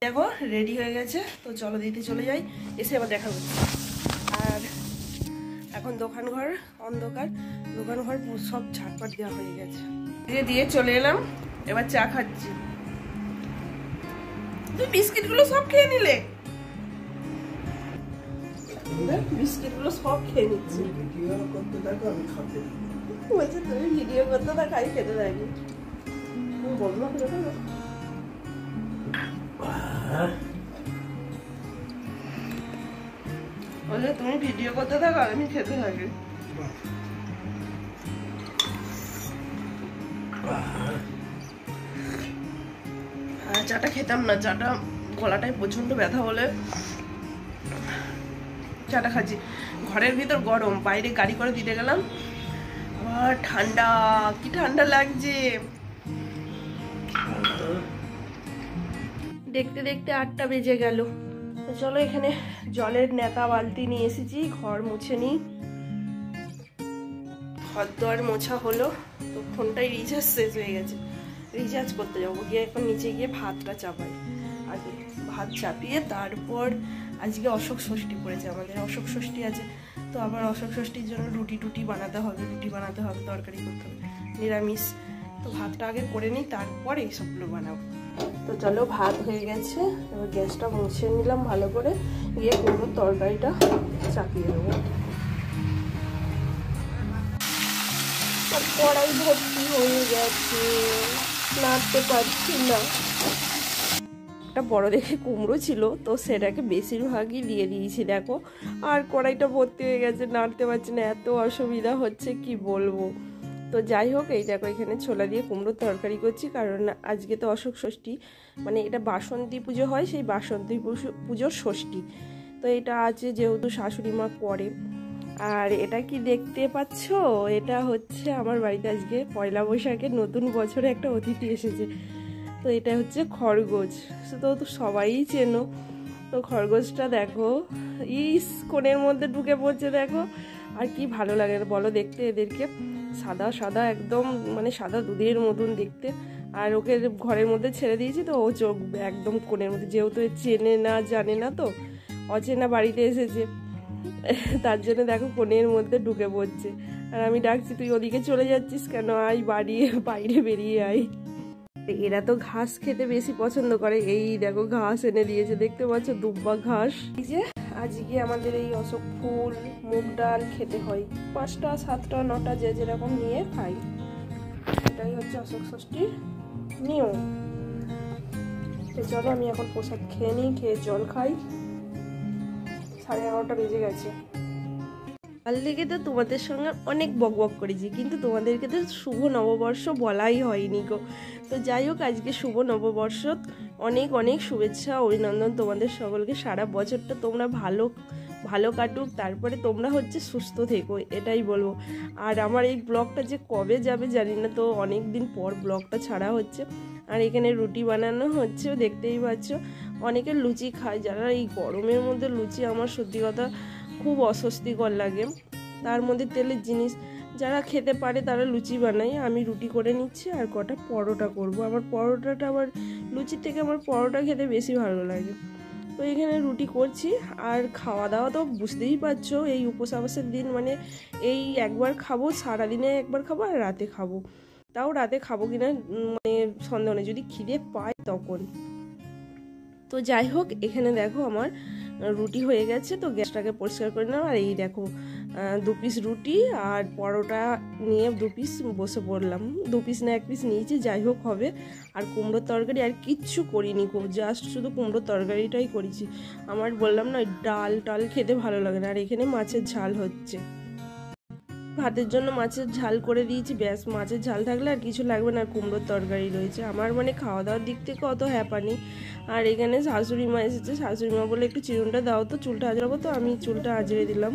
দেখো রেডি হয়ে গেছে, তো চলো দিতে চলে যাই, এসে আবার দেখা করছি। আর এখন দোকান ঘর অন্ধকার, দোকান ঘর সব ঝাটপাট দেওয়া হয়ে গেছে, দিয়ে চলে এলাম, এবার চা খাচ্ছি। তুই বিস্কিট গুলো সব খেয়ে নিলে? বিস্কিট গুলো সব খেয়ে নিচ্ছি। বলছে তুমি ভিডিও করতে থাক, খাই খেতে থাকি। বললো বলছে তুমি ভিডিও করতে থাকো আর আমি খেতে থাকি। চাটা খেতাম না, চাটা গলাটায় প্রচন্ড ব্যথা বলে চাটা খাচ্ছি। ঘরের ভিতর গরম, বাইরে গাড়ি করে দিতে গেলাম, আবার ঠান্ডা, কি ঠান্ডা লাগছে। দেখতে দেখতে 8টা বেজে গেল। তো চলো এখানে জলের নেতা বালতি নিয়ে এসেছি, ঘর মুছে নিই। ঘর দোয়ার মোছা হলো, তো ফোনটাই রিচার্জ শেষ হয়ে গেছে, রিচার্জ করতে যাবো। গিয়ে এখন নিচে গিয়ে ভাতটা চাপাই, আগে ভাত চাপিয়ে তারপর আজকে অশোক ষষ্ঠী পড়েছে, আমাদের অশোক ষষ্ঠী আছে, তো আবার অশোক ষষ্ঠীর জন্য রুটি বানাতে হবে, তরকারি করতে হবে, নিরামিষ। তো ভাতটা আগে করে নিই, তারপরে এইসবগুলো বানাবো। তো চলো ভাত হয়ে গেছে, এবার গ্যাসটা মুছে নিলাম ভালো করে, গিয়ে পুরো তরকারিটা চাপিয়ে দেবো। কড়াই ভর্তি হয়ে গেছে, নাড়তে পারছি না। একটা বড় দেখে কুমড়ো ছিল, তো সেটাকে বেশিরভাগই দিয়ে দিয়েছি দেখো, আর কড়াইটা ভর্তি হয়ে গেছে, নাড়তে পারছি না, এত অসুবিধা হচ্ছে কি বলবো। তো যাই হোক, এই দেখো এখানে ছোলা দিয়ে কুমড়োর তরকারি করছি, কারণ আজকে তো অশোক ষষ্ঠী, মানে এটা বাসন্তী পুজো হয়, সেই বাসন্তী পুজোর ষষ্ঠী। তো এটা আছে যেহেতু শাশুড়ি মা করে। আর এটা কি দেখতে পাচ্ছ, এটা হচ্ছে আমার বাড়িতে আজকে পয়লা বৈশাখের নতুন বছরে একটা অতিথি এসেছে। তো এটা হচ্ছে খরগোশ, তো সবাই চেনো। তো খরগোশটা দেখো ইস কোণের মধ্যে ঢুকে পড়ছে দেখো, আর কি ভালো লাগে বলো দেখতে এদেরকে, সাদা সাদা একদম, মানে সাদা দুধের মতন দেখতে। আর ওকে ঘরের মধ্যে ছেড়ে দিয়েছি, তো ও চোখ একদম কোণের মধ্যে, যেহেতু চেনে না জানে না, তো অচেনা বাড়িতে এসেছে, তার জন্য দেখো কোণের মধ্যে ঢুকে পড়ছে। আর আমি ডাকছি তুই ওদিকে চলে যাচ্ছিস কেন, আয় বাড়ি বাইরে বেরিয়ে আয়। এরা তো ঘাস খেতে বেশি পছন্দ করে, এই দেখো ঘাস এনে দিয়েছে, দেখতে পাচ্ছ দুব্বা ঘাস। এই যে আজকে আমাদের এই অশোক ফুল মুগ ডাল খেতে হয়, 5টা 7টা 9টা যে যেরকম নিয়ে খাই, এটাই হচ্ছে অশোক ষষ্ঠীর নিয়ম। তো চলো আমি এখন প্রসাদ খেয়ে নিই, খেয়ে জল খাই, 11:30 বেজে গেছে। কাল থেকে তো তোমাদের সঙ্গে অনেক বকবক করেছি, কিন্তু তোমাদেরকে তো শুভ নববর্ষ বলাই হয়নি গো। তো যাই হোক, আজকে শুভ নববর্ষ, অনেক অনেক শুভেচ্ছা অভিনন্দন তোমাদের সকলকে। সারা বছরটা তোমরা ভালো কাটুক, তারপরে তোমরা হচ্ছে সুস্থ থেকো, এটাই বলবো। আর আমার এই ব্লগটা যে কবে যাবে জানি না, তো অনেক দিন পর ব্লগটা ছাড়া হচ্ছে। আর এখানে রুটি বানানো হচ্ছে, দেখতেই পাচ্ছ। অনেকে লুচি খায়, যারা এই গরমের মধ্যে লুচি আমার সত্যি কথা খুব অস্বস্তিকর লাগে, তার মধ্যে তেলের জিনিস, যারা খেতে পারে তারা লুচি বানায়, আমি রুটি করে নিচ্ছি আর কটা পরোটা করব। আমার পরোটাটা আবার লুচির থেকে আমার পরোটা খেতে বেশি ভালো লাগে। তো এখানে রুটি করছি, আর খাওয়া দাওয়া তো বুঝতেই পারছো, এই উপবাসের দিন মানে এই একবার খাবো, সারাদিনে একবার খাবো আর রাতে খাবো, তাও রাতে খাবো কিনা মানে সন্দেহ নেই, যদি খিদে পায় তখন। তো যাই হোক, এখানে দেখো আমার রুটি হয়ে গেছে, তো গ্যাসটাকে পরিষ্কার করে নাও। আর এই দেখো 2 পিস রুটি আর পরোটা নিয়ে 2 পিস বসে পড়লাম, 2 পিস না 1 পিস নিয়েছি, যাই হোক হবে। আর কুমড়োর তরকারি আর কিচ্ছু করিনি, জাস্ট শুধু কুমড়োর তরকারিটাই করেছি। আমার বললাম না ডাল খেতে ভালো লাগে না। আর এখানে মাছের ঝাল হচ্ছে, ভাতের জন্য মাছের ঝাল করে দিয়েছি, ব্যাস মাছের ঝাল থাকলে আর কিছু লাগবে না। আর কুমড়োর তরকারি রয়েছে, আমার মানে খাওয়া দাওয়ার দিক থেকে অত হ্যাপা নেই। আর এখানে শাশুড়ি মা এসেছে, শাশুড়ি মা বলে একটু চিরুনটা দাও তো, চুলটা আঁচড়াবো, তো আমি চুলটা আঁচড়ে দিলাম।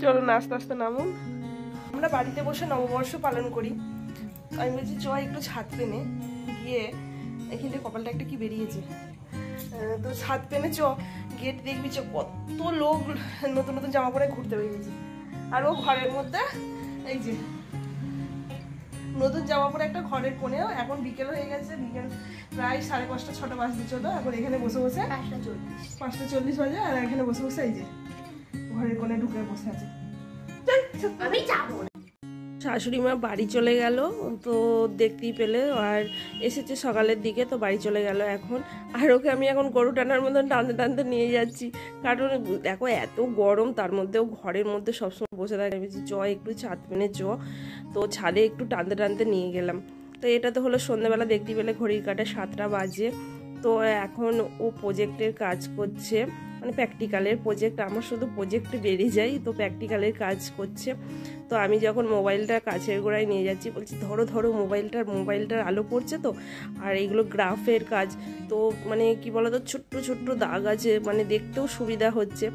চলো আস্তে আস্তে নামুন। আমরা বাড়িতে বসে নববর্ষ পালন করি। আমি বলছি চ একটু ছাদ পেনে গিয়ে, এখানে কপালটা একটা কি বেরিয়েছে, তো ছাদ পেনে চ গেট দেখবি চ কত লোক নতুন নতুন জামা পরে ঘুরতে বেরিয়েছে। আর ও ঘরের মধ্যে এই যে নতুন জামা পরে একটা ঘরের কোণেও, এখন বিকেল হয়ে গেছে, বিকেল প্রায় 5:30 6টা বাজতে চলো, এখন এখানে বসে বসে 5:40 বাজে, আর এখানে বসে বসে এই যে ঘরের কোণে ঢুকে বসে আছে। আমি যাবো না। শাশুড়ি মা বাড়ি চলে গেল, তো দেখতেই পেলে, আর এসেছে সকালের দিকে, তো বাড়ি চলে গেল এখন। আর ওকে আমি এখন গরু টানার মতন টানতে টানতে নিয়ে যাচ্ছি, কারণ দেখো এত গরম, তার মধ্যেও ঘরের মধ্যে সবসময় বসে থাকে। চ একটু ছাদ পেনে চ, তো ছাদে একটু টানতে টানতে নিয়ে গেলাম। তো এটা তো হলো সন্ধ্যেবেলা, দেখতেই পেলে ঘড়ির কাঁটা 7টা বাজে। তো এখন ও প্রজেক্টের কাজ করছে, মানে প্র্যাকটিক্যালের প্রজেক্ট, আমার শুধু প্রজেক্টে বেরিয়ে যাই, তো প্র্যাকটিক্যালের কাজ করছে। তো আমি যখন মোবাইলটা কাছের গোড়ায় নিয়ে যাচ্ছি, বলছি ধরো ধরো মোবাইলটার আলো পড়ছে তো, আর এইগুলো গ্রাফের কাজ, তো মানে কি বলতো ছোট্ট ছোট্ট দাগ আছে, মানে দেখতেও সুবিধা হচ্ছে।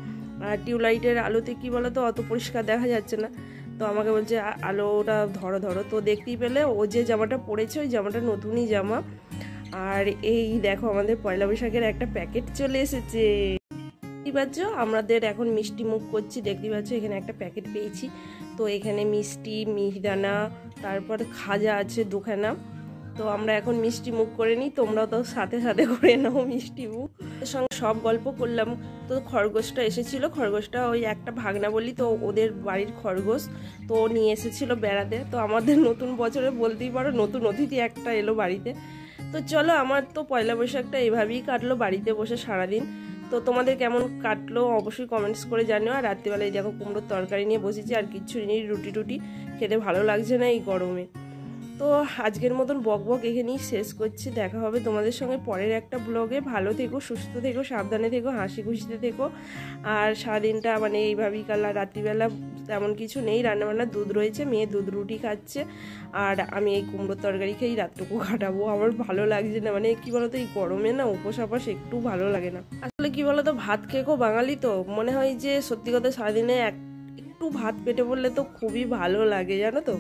আর টিউবলাইটের আলোতে কি বলতো অত পরিষ্কার দেখা যাচ্ছে না, তো আমাকে বলছে আলোটা ধরো ধরো। তো দেখতেই পেলে ও যে জামাটা পরেছে, ওই জামাটা নতুনই জামা। আর এই দেখো আমাদের পয়লা বৈশাখের একটা প্যাকেট চলে এসেছে। দেখতে পাচ্ছ আমাদের এখন মিষ্টি মুখ করছি, দেখতে পাচ্ছ এখানে একটা প্যাকেট পেয়েছি। তো এখানে মিষ্টি, মিহিদানা, তারপর খাজা আছে 2খানা। তো আমরা এখন মিষ্টি মুখ করে নিই, তোমরাও তো সাথে সাথে করে নাও মিষ্টি মুখ। এর সঙ্গে সব গল্প করলাম। তো খরগোশটা এসেছিল, খরগোশটা ওই একটা ভাগনা বলি, তো ওদের বাড়ির খরগোশ, তো নিয়ে এসেছিল বেড়াতে। তো আমাদের নতুন বছরে বলতেই পারো নতুন অতিথি একটা এলো বাড়িতে। তো চলো, আমার তো পয়লা বৈশাখটা এইভাবেই কাটলো বাড়িতে বসে সারাদিন। তো তোমাদের কেমন কাটলো অবশ্যই কমেন্টস করে জানিও। আর রাত্রিবেলায় দেখো কুমড়োর তরকারি নিয়ে বসেছি, আর কিচ্ছু নেই, রুটি টুটি খেতে ভালো লাগছে না এই গরমে। তো আজকের মতন বক এখানেই শেষ করছি। দেখা হবে তোমাদের সঙ্গে পরের একটা ব্লগে। ভালো থেকো, সুস্থ থেকো, সাবধানে থেকো, হাসি খুশিতে থেকো। আর সারাদিনটা মানে এইভাবেই কাল। আর রাত্রিবেলা তেমন কিছু নেই, রান্নাবান্না, দুধ রয়েছে, মেয়ে দুধ রুটি খাচ্ছে, আর আমি এই কুমড়োর তরকারি খেয়েই রাতটুকু কাটাবো। আমার ভালো লাগছে না, মানে কি বলতো এই গরমে না উপোস আপাস একটু ভালো লাগে না। আসলে কি বলতো ভাত খেয়েও বাঙালি, তো মনে হয় যে সত্যি কথা সারাদিনে একটু ভাত পেটে পড়লে তো খুবই ভালো লাগে, জানো তো।